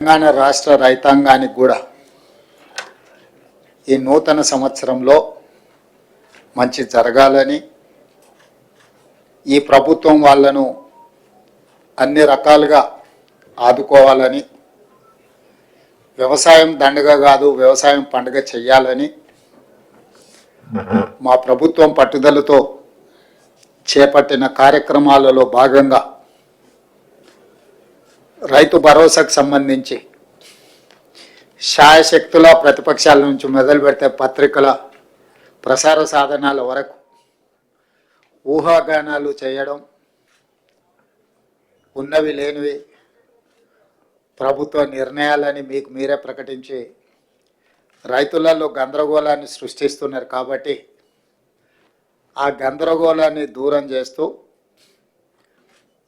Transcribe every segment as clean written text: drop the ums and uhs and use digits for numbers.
తెలంగాణ రాష్ట్ర రైతాంగానికి కూడా ఈ నూతన సంవత్సరంలో మంచి జరగాలని, ఈ ప్రభుత్వం వాళ్ళను అన్ని రకాలుగా ఆదుకోవాలని, వ్యవసాయం దండగ కాదు వ్యవసాయం పండుగ చెయ్యాలని మా ప్రభుత్వం పట్టుదలతో చేపట్టిన కార్యక్రమాలలో భాగంగా రైతు భరోసాకు సంబంధించి శాయశక్తుల ప్రతిపక్షాల నుంచి మొదలు పెడితే పత్రికల ప్రసార సాధనాల వరకు ఊహాగానాలు చేయడం, ఉన్నవి లేనివి ప్రభుత్వ నిర్ణయాలని మీకు మీరే ప్రకటించి రైతులలో గందరగోళాన్ని సృష్టిస్తున్నారు. కాబట్టి ఆ గందరగోళాన్ని దూరం చేస్తూ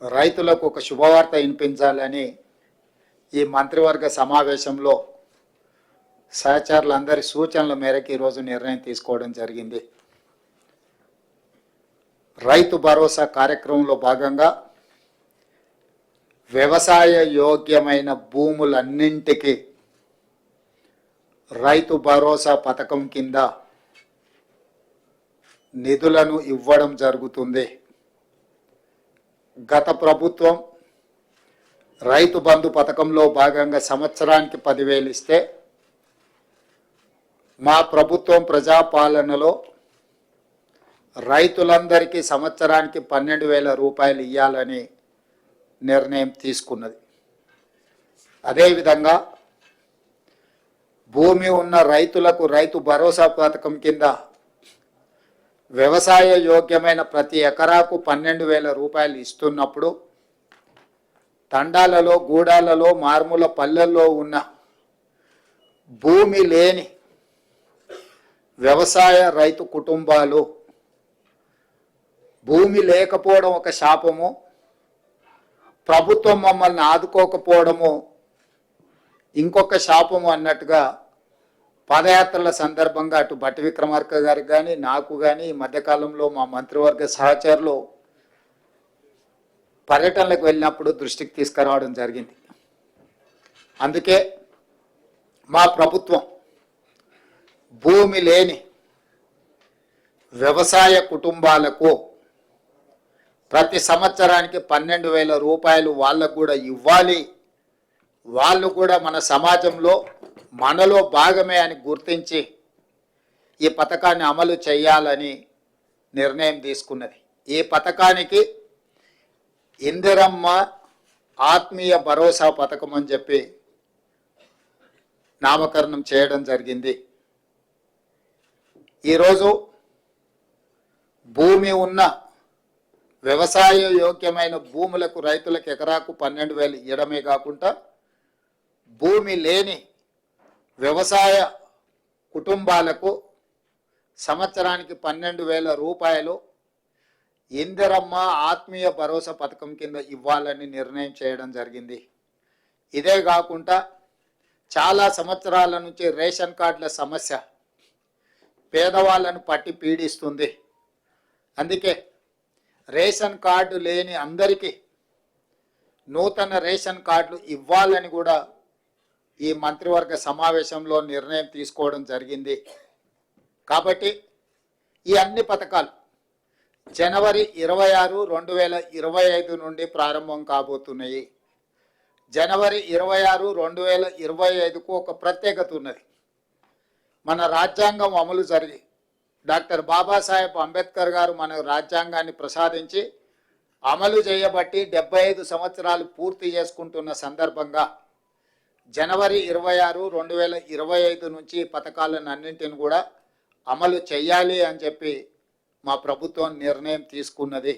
రైతులకు ఒక శుభవార్త వినిపించాలని ఈ మంత్రివర్గ సమావేశంలో సహచరులందరి సూచనల మేరకు ఈరోజు నిర్ణయం తీసుకోవడం జరిగింది. రైతు భరోసా కార్యక్రమంలో భాగంగా వ్యవసాయ యోగ్యమైన భూములన్నింటికి రైతు భరోసా పథకం కింద నిధులను ఇవ్వడం జరుగుతుంది. గత ప్రభుత్వం రైతు బంధు పథకంలో భాగంగా సంవత్సరానికి 10,000 ఇస్తే, మా ప్రభుత్వం ప్రజాపాలనలో రైతులందరికీ సంవత్సరానికి 12,000 రూపాయలు ఇవ్వాలని నిర్ణయం తీసుకున్నది. అదేవిధంగా భూమి ఉన్న రైతులకు రైతు భరోసా పథకం కింద వ్యవసాయ యోగ్యమైన ప్రతి ఎకరాకు 12,000 రూపాయలు ఇస్తున్నప్పుడు, తండాలలో గూడాలలో మారుమూల పల్లెల్లో ఉన్న భూమి లేని వ్యవసాయ రైతు కుటుంబాలు, భూమి లేకపోవడం ఒక శాపము, ప్రభుత్వం మమ్మల్ని ఆదుకోకపోవడము ఇంకొక శాపము అన్నట్టుగా పాదయాత్రల సందర్భంగా అటు భట్టి విక్రమార్క గారికి కానీ నాకు కానీ ఈ మధ్యకాలంలో మా మంత్రివర్గ సహచరులు పర్యటనలకు వెళ్ళినప్పుడు దృష్టికి తీసుకురావడం జరిగింది. అందుకే మా ప్రభుత్వం భూమి లేని వ్యవసాయ కుటుంబాలకు ప్రతి సంవత్సరానికి 12,000 రూపాయలు వాళ్ళకు కూడా ఇవ్వాలి, వాళ్ళు కూడా మన సమాజంలో మనలో భాగమే అని గుర్తించి ఈ పథకాన్ని అమలు చేయాలని నిర్ణయం తీసుకున్నది. ఈ పథకానికి ఇందిరమ్మ ఆత్మీయ భరోసా పథకం అని చెప్పి నామకరణం చేయడం జరిగింది. ఈరోజు భూమి ఉన్న వ్యవసాయ యోగ్యమైన భూములకు రైతులకు ఎకరాకు 12,000 ఇవ్వడమే కాకుండా, భూమి లేని వ్యవసాయ కుటుంబాలకు సంవత్సరానికి 12,000 రూపాయలు ఇందిరమ్మ ఆత్మీయ భరోసా పథకం కింద ఇవ్వాలని నిర్ణయం చేయడం జరిగింది. ఇదే కాకుండా చాలా సంవత్సరాల నుంచి రేషన్ కార్డుల సమస్య పేదవాళ్ళను పట్టి పీడిస్తుంది. అందుకే రేషన్ కార్డు లేని అందరికీ నూతన రేషన్ కార్డులు ఇవ్వాలని కూడా ఈ మంత్రివర్గ సమావేశంలో నిర్ణయం తీసుకోవడం జరిగింది. కాబట్టి ఈ అన్ని పథకాలు జనవరి 26, 2025 నుండి ప్రారంభం కాబోతున్నాయి. జనవరి 26, 2025కు ఒక ప్రత్యేకత ఉన్నది. మన రాజ్యాంగం అమలు జరిగి డాక్టర్ బాబాసాహెబ్ అంబేద్కర్ గారు మన రాజ్యాంగాన్ని ప్రసాదించి అమలు చేయబట్టి 75 సంవత్సరాలు పూర్తి చేసుకుంటున్న సందర్భంగా జనవరి 26, 2025 నుంచి పథకాలను అన్నింటిని కూడా అమలు చేయాలి అని చెప్పి మా ప్రభుత్వం నిర్ణయం తీసుకున్నది.